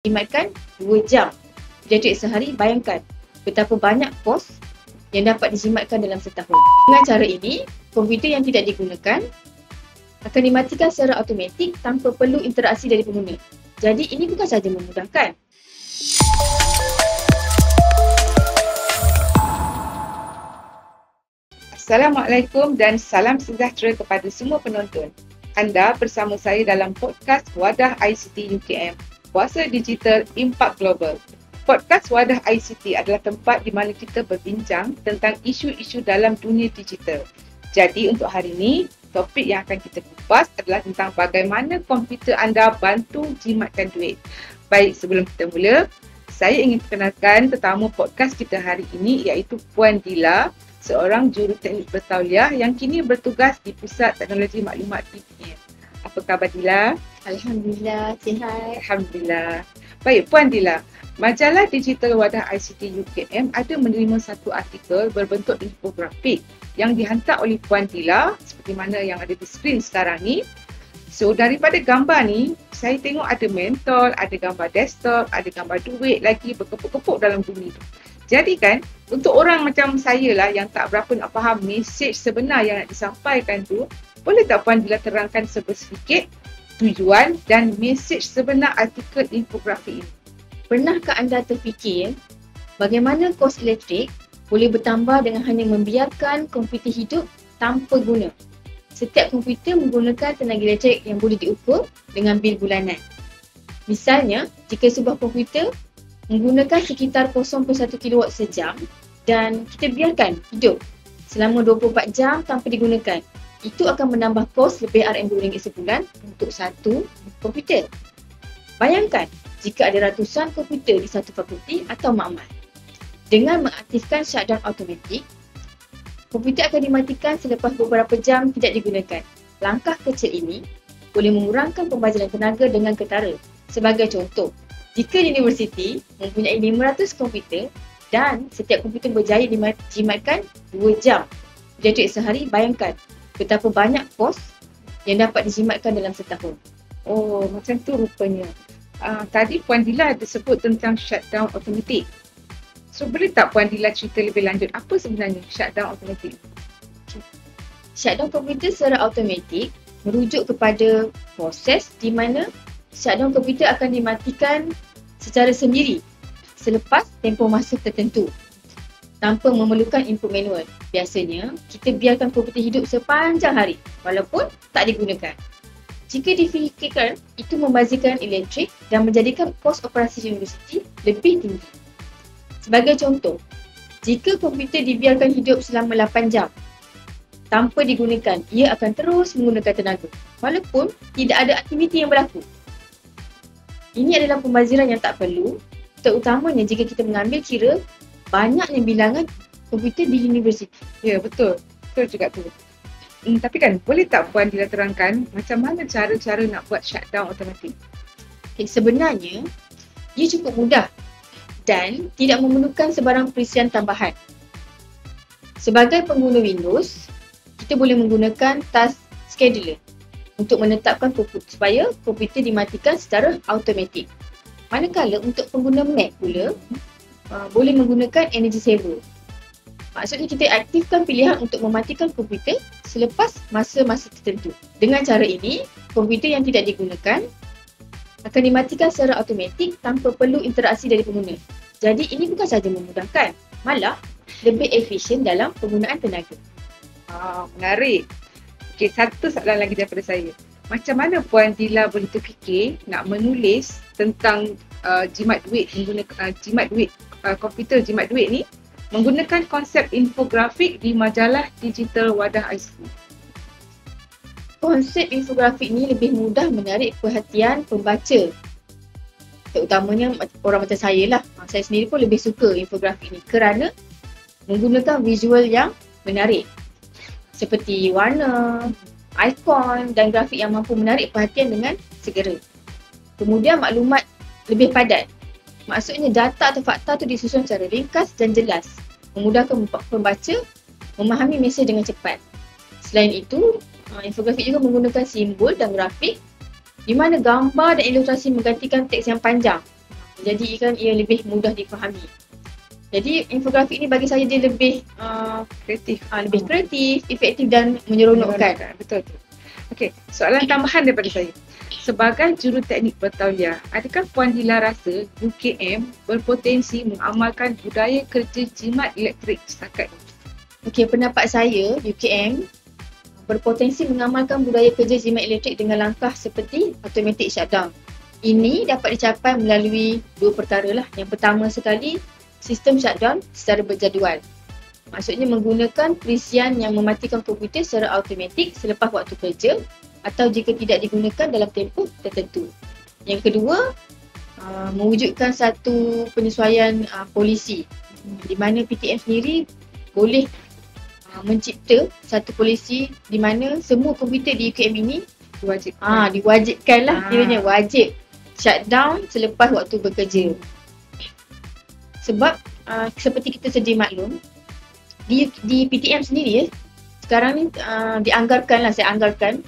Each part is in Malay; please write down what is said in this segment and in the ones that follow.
Jimatkan 2 jam graduate sehari, bayangkan betapa banyak kos yang dapat dijimatkan dalam setahun. Dengan cara ini, komputer yang tidak digunakan akan dimatikan secara automatik tanpa perlu interaksi dari pengguna. Jadi ini bukan sahaja memudahkan. Assalamualaikum dan salam sejahtera kepada semua penonton. Anda bersama saya dalam podcast Wadah ICT UKM, Kuasa Digital Impak Global. Podcast Wadah ICT adalah tempat di mana kita berbincang tentang isu-isu dalam dunia digital. Jadi untuk hari ini, topik yang akan kita kupas adalah tentang bagaimana komputer anda bantu jimatkan duit. Baik, sebelum kita mula, saya ingin perkenalkan tetamu podcast kita hari ini iaitu Puan Dila, seorang juruteknik bertauliah yang kini bertugas di Pusat Teknologi Maklumat PTM. Apa khabar Dila? Alhamdulillah, sihat. Alhamdulillah. Baik, Puan Dila, majalah digital Wadah ICT UKM ada menerima satu artikel berbentuk infografik yang dihantar oleh Puan Dila seperti mana yang ada di skrin sekarang ni. So daripada gambar ni, saya tengok ada mentol, ada gambar desktop, ada gambar duit lagi berkepuk-kepuk dalam bumi tu. Jadi kan, untuk orang macam saya lah yang tak berapa nak faham mesej sebenar yang nak disampaikan tu, boleh tak Puan Dila terangkan sedikit tujuan dan mesej sebenar artikel infografik ini? Pernahkah anda terfikir bagaimana kos elektrik boleh bertambah dengan hanya membiarkan komputer hidup tanpa guna? Setiap komputer menggunakan tenaga elektrik yang boleh diukur dengan bil bulanan. Misalnya, jika sebuah komputer menggunakan sekitar 0.1 kW sejam dan kita biarkan hidup selama 24 jam tanpa digunakan, itu akan menambah kos lebih RM2 sebulan untuk satu komputer. Bayangkan jika ada ratusan komputer di satu fakulti atau makmal. Dengan mengaktifkan shutdown automatik, komputer akan dimatikan selepas beberapa jam tidak digunakan. Langkah kecil ini boleh mengurangkan pembajaran tenaga dengan ketara. Sebagai contoh, jika universiti mempunyai 500 komputer dan setiap komputer berjaya dijimatkan 2 jam graduate sehari, bayangkan betapa banyak kos yang dapat dijimatkan dalam setahun. Oh, macam tu rupanya. Tadi Puan Dila ada sebut tentang shutdown automatik. So boleh tak Puan Dila cerita lebih lanjut apa sebenarnya shutdown automatik? Shutdown komputer secara automatik merujuk kepada proses di mana shutdown komputer akan dimatikan secara sendiri selepas tempoh masa tertentu tanpa memerlukan input manual. Biasanya, kita biarkan komputer hidup sepanjang hari walaupun tak digunakan. Jika difikirkan, itu membazirkan elektrik dan menjadikan kos operasi universiti lebih tinggi. Sebagai contoh, jika komputer dibiarkan hidup selama 8 jam tanpa digunakan, ia akan terus menggunakan tenaga walaupun tidak ada aktiviti yang berlaku. Ini adalah pembaziran yang tak perlu, terutamanya jika kita mengambil kira banyaknya bilangan komputer di universiti. Ya, betul. Betul juga tu. Tapi kan, boleh tak Puan Dila terangkan macam mana cara-cara nak buat shutdown automatik? Sebenarnya, ia cukup mudah dan tidak memerlukan sebarang perisian tambahan. Sebagai pengguna Windows, kita boleh menggunakan task scheduler untuk menetapkan supaya komputer dimatikan secara automatik. Manakala untuk pengguna Mac pula, boleh menggunakan energy saver. Maksudnya kita aktifkan pilihan untuk mematikan komputer selepas masa-masa tertentu. Dengan cara ini, komputer yang tidak digunakan akan dimatikan secara automatik tanpa perlu interaksi dari pengguna. Jadi ini bukan sahaja memudahkan, malah lebih efisien dalam penggunaan tenaga. Menarik. Okey, satu soalan lagi daripada saya. Macam mana Puan Dila boleh terfikir nak menulis tentang jimat duit, menggunakan komputer jimat duit ni menggunakan konsep infografik di majalah digital Wadah ICT? Konsep infografik ni lebih mudah menarik perhatian pembaca. Terutamanya orang macam saya lah. Saya sendiri pun lebih suka infografik ni kerana menggunakan visual yang menarik. Seperti warna, ikon dan grafik yang mampu menarik perhatian dengan segera. Kemudian maklumat lebih padat. Maksudnya data atau fakta tu disusun secara ringkas dan jelas, memudahkan pembaca memahami mesej dengan cepat. Selain itu, infografik juga menggunakan simbol dan grafik di mana gambar dan ilustrasi menggantikan teks yang panjang Jadikan ia lebih mudah difahami. Jadi infografik ni bagi saya dia lebih lebih kreatif, efektif dan menyeronokkan. Betul. Okey, soalan tambahan daripada saya. Sebagai juruteknik bertauliah, adakah Puan Dila rasa UKM berpotensi mengamalkan budaya kerja jimat elektrik setakat ini? Okey, pendapat saya UKM berpotensi mengamalkan budaya kerja jimat elektrik dengan langkah seperti automatic shutdown. Ini dapat dicapai melalui dua perkara lah. Yang pertama sekali, sistem shutdown secara berjadual. Maksudnya menggunakan perisian yang mematikan komputer secara automatik selepas waktu kerja atau jika tidak digunakan dalam tempoh tertentu. Yang kedua, mewujudkan satu penyesuaian polisi di mana PTM sendiri boleh mencipta satu polisi di mana semua komputer di UKM ini diwajibkanlah kiranya wajib shutdown selepas waktu bekerja. Sebab seperti kita sedia maklum, di PTM sendiri sekarang ni saya anggarkan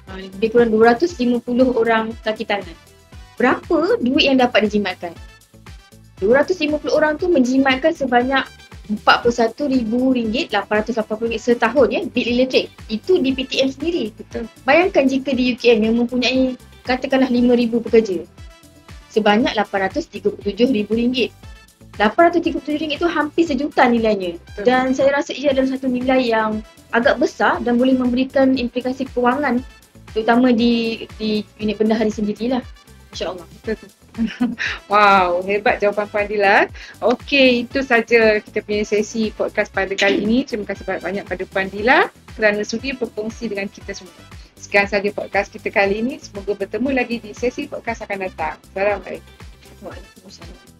lebih kurang 250 orang kaki tangan. Berapa duit yang dapat dijimatkan? 250 orang tu menjimatkan sebanyak RM41,880 setahun bil elektrik. Itu di PTM sendiri. Betul. Bayangkan jika di UKM yang mempunyai katakanlah 5,000 pekerja, sebanyak RM837,000. RM837 itu hampir sejuta nilainya. Betul. Dan saya rasa ia adalah satu nilai yang agak besar dan boleh memberikan implikasi kewangan terutama di unit bendahari sendirilah. InsyaAllah. Betul. Wow, hebat jawapan Puan Dila. Okey, itu saja kita punya sesi podcast pada kali ini. Terima kasih banyak-banyak pada Puan Dila kerana sudi berkongsi dengan kita semua. Sekian saja podcast kita kali ini. Semoga bertemu lagi di sesi podcast akan datang. Assalamualaikum. Waalaikumsalam.